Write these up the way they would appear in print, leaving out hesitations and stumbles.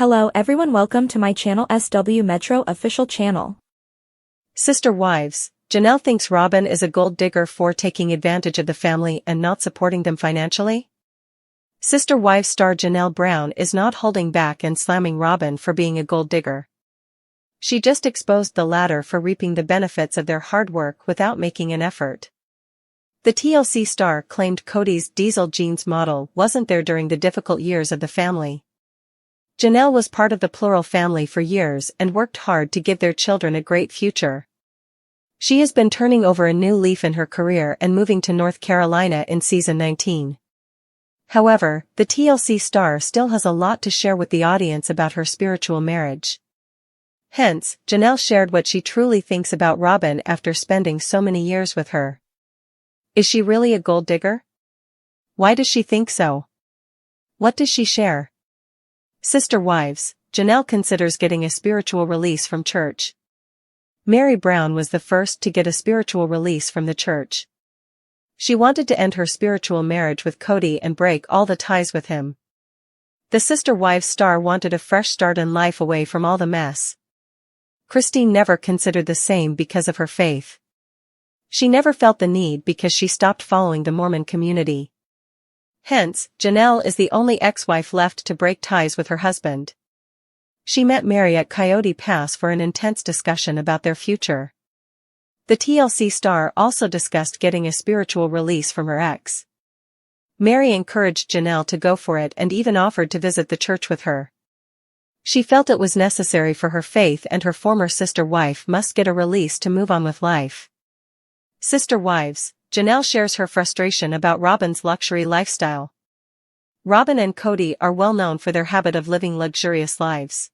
Hello everyone, welcome to my channel SW Metro official channel. Sister wives, Janelle thinks Robyn is a gold digger for taking advantage of the family and not supporting them financially. Sister wives star Janelle Brown is not holding back and slamming Robyn for being a gold digger. She just exposed the latter for reaping the benefits of their hard work without making an effort. The TLC star claimed Kody's diesel jeans model wasn't there during the difficult years of the family. Janelle was part of the plural family for years and worked hard to give their children a great future. She has been turning over a new leaf in her career and moving to North Carolina in season 19. However, the TLC star still has a lot to share with the audience about her spiritual marriage. Hence, Janelle shared what she truly thinks about Robyn after spending so many years with her. Is she really a gold digger? Why does she think so? What does she share? Sister wives, Janelle considers getting a spiritual release from church. Mary Brown was the first to get a spiritual release from the church. She wanted to end her spiritual marriage with Kody and break all the ties with him. The Sister Wives star wanted a fresh start in life away from all the mess. Christine never considered the same because of her faith. She never felt the need because she stopped following the Mormon community. Hence, Janelle is the only ex-wife left to break ties with her husband. She met Mary at Coyote Pass for an intense discussion about their future. The TLC star also discussed getting a spiritual release from her ex. Mary encouraged Janelle to go for it and even offered to visit the church with her. She felt it was necessary for her faith and her former sister wife must get a release to move on with life. Sister wives, Janelle shares her frustration about Robyn's luxury lifestyle. Robyn and Kody are well known for their habit of living luxurious lives.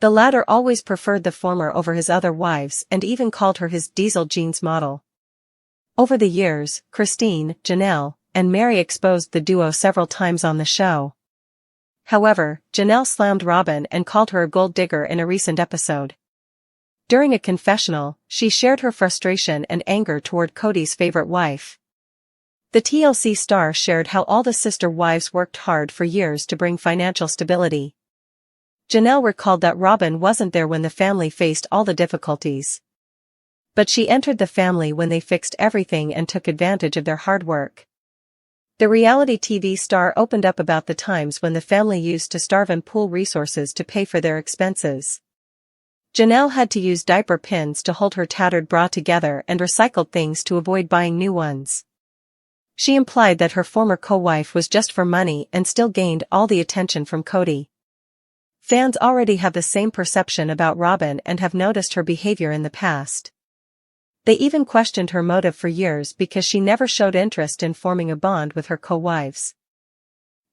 The latter always preferred the former over his other wives and even called her his diesel jeans model. Over the years, Christine, Janelle, and Mary exposed the duo several times on the show. However, Janelle slammed Robyn and called her a gold digger in a recent episode. During a confessional, she shared her frustration and anger toward Kody's favorite wife. The TLC star shared how all the sister wives worked hard for years to bring financial stability. Janelle recalled that Robyn wasn't there when the family faced all the difficulties. But she entered the family when they fixed everything and took advantage of their hard work. The reality TV star opened up about the times when the family used to starve and pool resources to pay for their expenses. Janelle had to use diaper pins to hold her tattered bra together and recycled things to avoid buying new ones. She implied that her former co-wife was just for money and still gained all the attention from Kody. Fans already have the same perception about Robyn and have noticed her behavior in the past. They even questioned her motive for years because she never showed interest in forming a bond with her co-wives.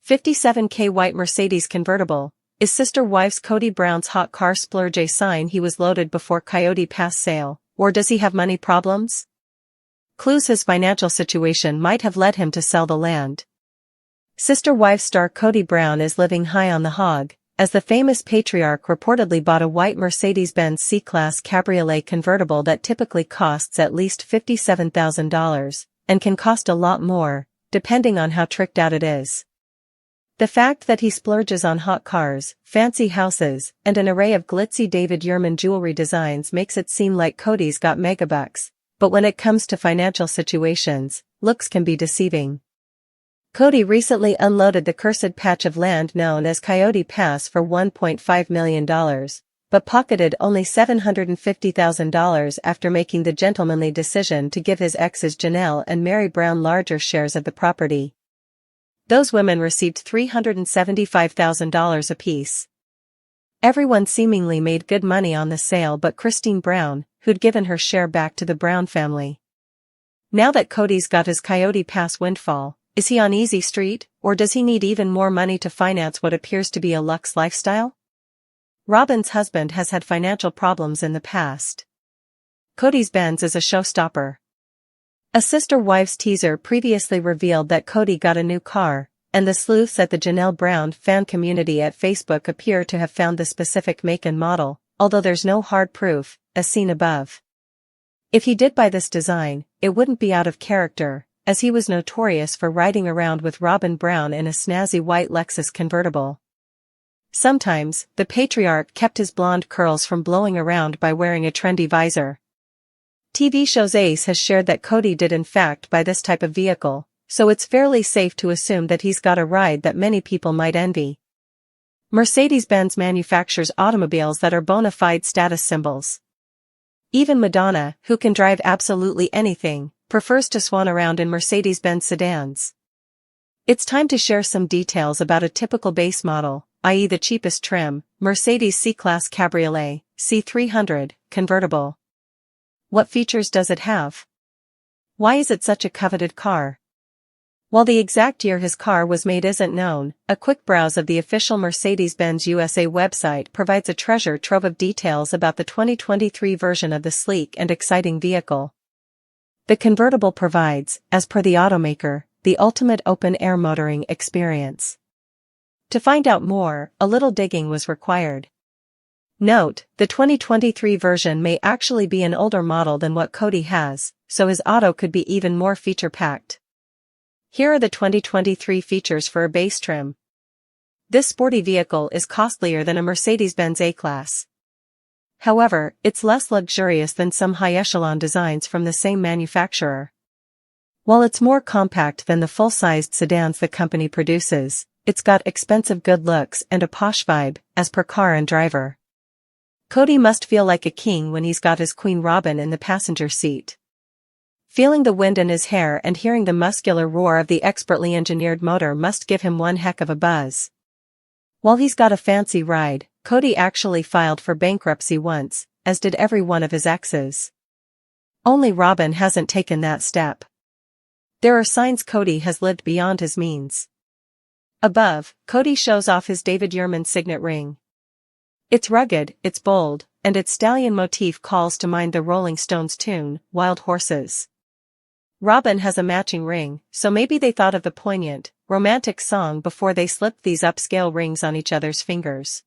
$57K white Mercedes convertible. Is Sister Wives Kody Brown's hot car splurge a sign he was loaded before Coyote Pass sale, or does he have money problems? Clues his financial situation might have led him to sell the land. Sister Wives star Kody Brown is living high on the hog, as the famous patriarch reportedly bought a white Mercedes-Benz C-Class Cabriolet convertible that typically costs at least $57,000, and can cost a lot more, depending on how tricked out it is. The fact that he splurges on hot cars, fancy houses, and an array of glitzy David Yurman jewelry designs makes it seem like Kody's got megabucks, but when it comes to financial situations, looks can be deceiving. Kody recently unloaded the cursed patch of land known as Coyote Pass for $1.5 million, but pocketed only $750,000 after making the gentlemanly decision to give his exes Janelle and Mary Brown larger shares of the property. Those women received $375,000 apiece. Everyone seemingly made good money on the sale but Christine Brown, who'd given her share back to the Brown family. Now that Kody's got his Coyote Pass windfall, is he on easy street, or does he need even more money to finance what appears to be a luxe lifestyle? Robyn's husband has had financial problems in the past. Kody's Benz is a showstopper. A Sister Wives teaser previously revealed that Kody got a new car, and the sleuths at the Janelle Brown fan community at Facebook appear to have found the specific make and model, although there's no hard proof, as seen above. If he did buy this design, it wouldn't be out of character, as he was notorious for riding around with Robyn Brown in a snazzy white Lexus convertible. Sometimes, the patriarch kept his blonde curls from blowing around by wearing a trendy visor. TV show's Ace has shared that Kody did in fact buy this type of vehicle, so it's fairly safe to assume that he's got a ride that many people might envy. Mercedes-Benz manufactures automobiles that are bona fide status symbols. Even Madonna, who can drive absolutely anything, prefers to swan around in Mercedes-Benz sedans. It's time to share some details about a typical base model, i.e. the cheapest trim, Mercedes C-Class Cabriolet, C300, convertible. What features does it have? Why is it such a coveted car? While the exact year his car was made isn't known, a quick browse of the official Mercedes-Benz USA website provides a treasure trove of details about the 2023 version of the sleek and exciting vehicle. The convertible provides, as per the automaker, the ultimate open-air motoring experience. To find out more, a little digging was required. Note, the 2023 version may actually be an older model than what Kody has, so his auto could be even more feature-packed. Here are the 2023 features for a base trim. This sporty vehicle is costlier than a Mercedes-Benz A-Class. However, it's less luxurious than some high-echelon designs from the same manufacturer. While it's more compact than the full-sized sedans the company produces, it's got expensive good looks and a posh vibe, as per car and driver. Kody must feel like a king when he's got his queen Robyn in the passenger seat. Feeling the wind in his hair and hearing the muscular roar of the expertly engineered motor must give him one heck of a buzz. While he's got a fancy ride, Kody actually filed for bankruptcy once, as did every one of his exes. Only Robyn hasn't taken that step. There are signs Kody has lived beyond his means. Above, Kody shows off his David Yurman signet ring. It's rugged, it's bold, and its stallion motif calls to mind the Rolling Stones tune, Wild Horses. Robyn has a matching ring, so maybe they thought of the poignant, romantic song before they slipped these upscale rings on each other's fingers.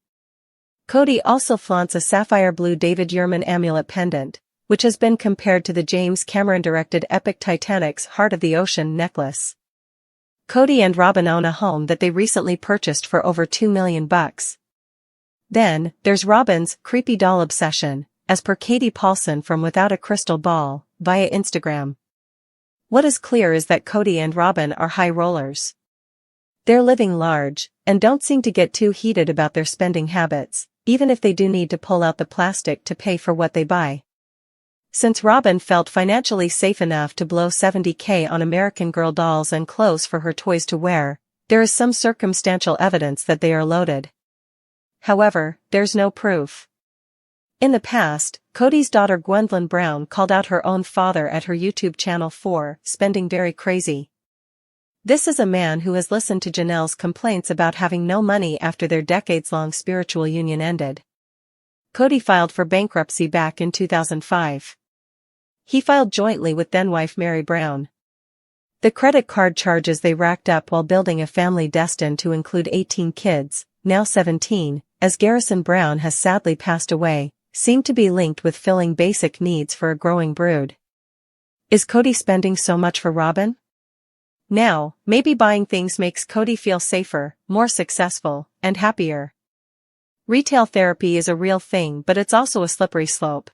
Kody also flaunts a sapphire blue David Yurman amulet pendant, which has been compared to the James Cameron-directed epic Titanic's Heart of the Ocean necklace. Kody and Robyn own a home that they recently purchased for over $2 million. Then, there's Robyn's creepy doll obsession, as per Katie Paulson from Without a Crystal Ball, via Instagram. What is clear is that Kody and Robyn are high rollers. They're living large, and don't seem to get too heated about their spending habits, even if they do need to pull out the plastic to pay for what they buy. Since Robyn felt financially safe enough to blow $70,000 on American Girl dolls and clothes for her toys to wear, there is some circumstantial evidence that they are loaded. However, there's no proof. In the past, Kody's daughter Gwendolyn Brown called out her own father at her YouTube channel for spending very crazy. This is a man who has listened to Janelle's complaints about having no money after their decades-long spiritual union ended. Kody filed for bankruptcy back in 2005. He filed jointly with then-wife Mary Brown. The credit card charges they racked up while building a family destined to include 18 kids, now 17, as Garrison Brown has sadly passed away, seem to be linked with filling basic needs for a growing brood. Is Kody spending so much for Robyn? Now, maybe buying things makes Kody feel safer, more successful, and happier. Retail therapy is a real thing, but it's also a slippery slope.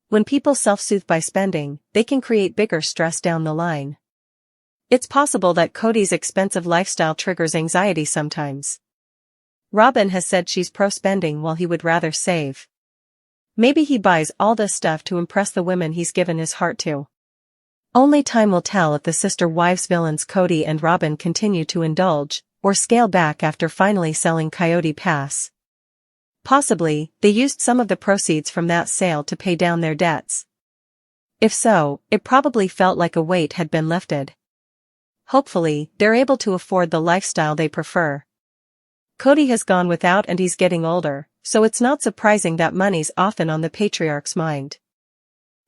When people self-soothe by spending, they can create bigger stress down the line. It's possible that Kody's expensive lifestyle triggers anxiety sometimes. Robyn has said she's pro-spending while he would rather save. Maybe he buys all this stuff to impress the women he's given his heart to. Only time will tell if the sister wives villains Kody and Robyn continue to indulge, or scale back after finally selling Coyote Pass. Possibly, they used some of the proceeds from that sale to pay down their debts. If so, it probably felt like a weight had been lifted. Hopefully, they're able to afford the lifestyle they prefer. Kody has gone without and he's getting older, so it's not surprising that money's often on the patriarch's mind.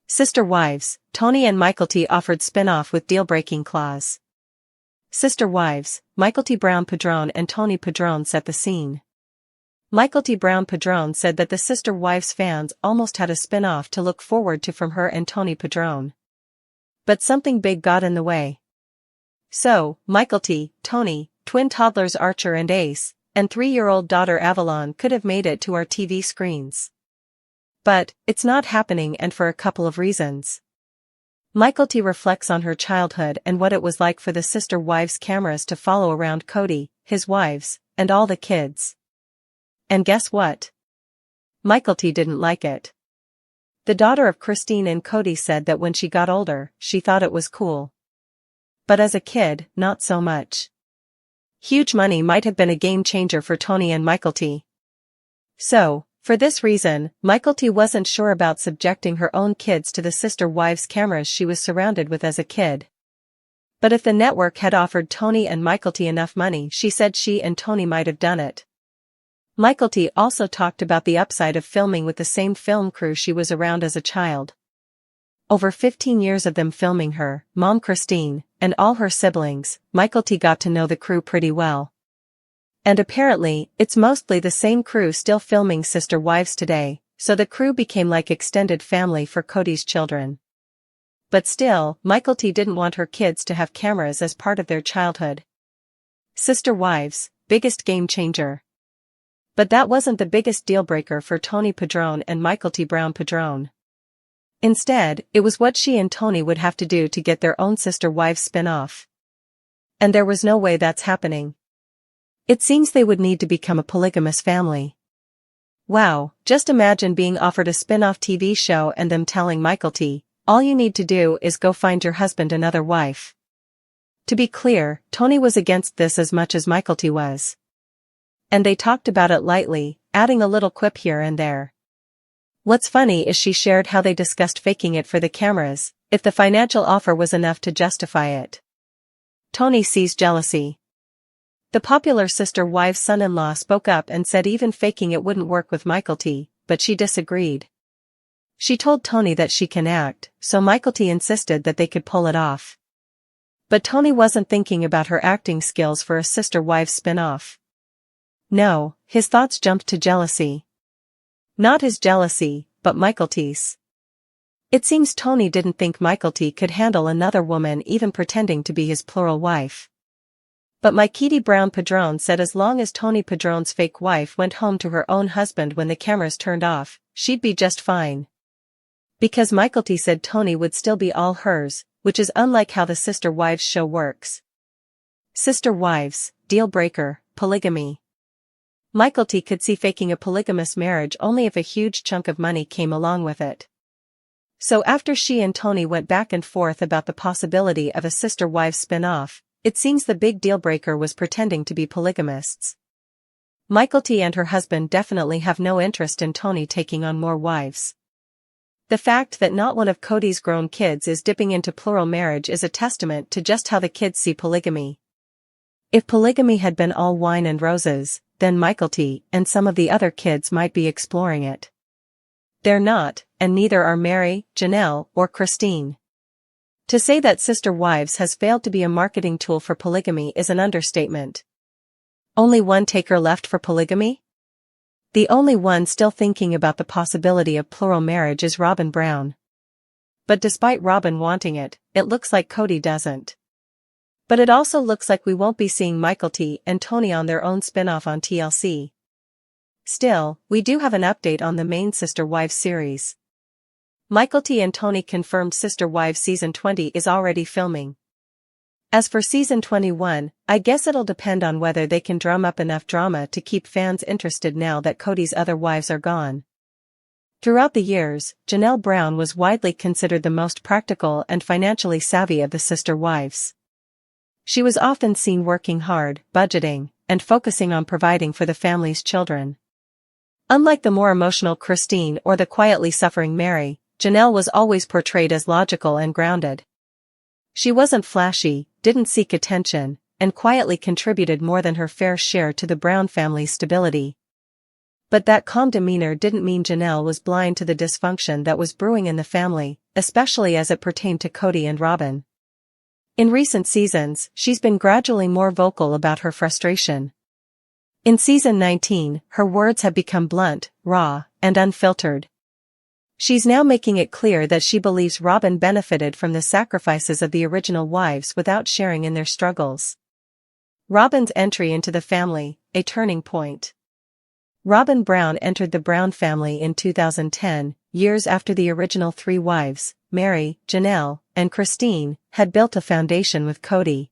Sister wives, Tony and Mykelti offered spin-off with deal-breaking clause. Sister wives, Mykelti Brown-Padron and Tony Padron set the scene. Mykelti Brown-Padron said that the Sister Wives fans almost had a spin-off to look forward to from her and Tony Padron. But something big got in the way. So, Mykelti, Tony, twin toddlers Archer and Ace, and 3-year-old daughter Avalon could have made it to our TV screens. But, it's not happening, and for a couple of reasons. Mykelti reflects on her childhood and what it was like for the sister wives' cameras to follow around Kody, his wives, and all the kids. And guess what? Mykelti didn't like it. The daughter of Christine and Kody said that when she got older, she thought it was cool. But as a kid, not so much. Huge money might have been a game changer for Tony and Mykelti. So, for this reason, Mykelti wasn't sure about subjecting her own kids to the sister wives' cameras she was surrounded with as a kid. But if the network had offered Tony and Mykelti enough money, she said she and Tony might have done it. Mykelti also talked about the upside of filming with the same film crew she was around as a child. Over 15 years of them filming her, mom Christine, and all her siblings, Mykelti got to know the crew pretty well. And apparently, it's mostly the same crew still filming Sister Wives today, so the crew became like extended family for Kody's children. But still, Mykelti didn't want her kids to have cameras as part of their childhood. Sister Wives, biggest game changer. But that wasn't the biggest deal-breaker for Tony Padron and Mykelti Brown Padron. Instead, it was what she and Tony would have to do to get their own Sister Wives spin-off. And there was no way that's happening. It seems they would need to become a polygamous family. Wow, just imagine being offered a spin-off TV show and them telling Mykelti, all you need to do is go find your husband another wife. To be clear, Tony was against this as much as Mykelti was. And they talked about it lightly, adding a little quip here and there. What's funny is she shared how they discussed faking it for the cameras, if the financial offer was enough to justify it. Tony sees jealousy. The popular sister wives' son-in-law spoke up and said even faking it wouldn't work with Mykelti, but she disagreed. She told Tony that she can act, so Mykelti insisted that they could pull it off. But Tony wasn't thinking about her acting skills for a sister wives spin-off. No, his thoughts jumped to jealousy. Not his jealousy, but Mykelti's. It seems Tony didn't think Mykelti could handle another woman even pretending to be his plural wife. But Mykelti Brown Padron said as long as Tony Padron's fake wife went home to her own husband when the cameras turned off, she'd be just fine. Because Mykelti said Tony would still be all hers, which is unlike how the Sister Wives show works. Sister Wives, deal breaker, polygamy. Mykelti could see faking a polygamous marriage only if a huge chunk of money came along with it. So after she and Tony went back and forth about the possibility of a Sister Wives spin-off, it seems the big deal breaker was pretending to be polygamists. Mykelti and her husband definitely have no interest in Tony taking on more wives. The fact that not one of Kody's grown kids is dipping into plural marriage is a testament to just how the kids see polygamy. If polygamy had been all wine and roses, then Mykelti and some of the other kids might be exploring it. They're not, and neither are Mary, Janelle, or Christine. To say that Sister Wives has failed to be a marketing tool for polygamy is an understatement. Only one taker left for polygamy? The only one still thinking about the possibility of plural marriage is Robyn Brown. But despite Robyn wanting it, it looks like Kody doesn't. But it also looks like we won't be seeing Mykelti and Tony on their own spin-off on TLC. Still, we do have an update on the main Sister Wives series. Mykelti and Tony confirmed Sister Wives Season 20 is already filming. As for Season 21, I guess it'll depend on whether they can drum up enough drama to keep fans interested now that Kody's other wives are gone. Throughout the years, Janelle Brown was widely considered the most practical and financially savvy of the Sister Wives. She was often seen working hard, budgeting, and focusing on providing for the family's children. Unlike the more emotional Christine or the quietly suffering Mary, Janelle was always portrayed as logical and grounded. She wasn't flashy, didn't seek attention, and quietly contributed more than her fair share to the Brown family's stability. But that calm demeanor didn't mean Janelle was blind to the dysfunction that was brewing in the family, especially as it pertained to Kody and Robyn. In recent seasons, she's been gradually more vocal about her frustration. In Season 19, her words have become blunt, raw, and unfiltered. She's now making it clear that she believes Robyn benefited from the sacrifices of the original wives without sharing in their struggles. Robyn's entry into the family, a turning point. Robyn Brown entered the Brown family in 2010, years after the original three wives, Mary, Janelle, and Christine, had built a foundation with Kody.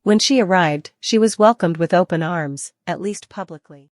When she arrived, she was welcomed with open arms, at least publicly.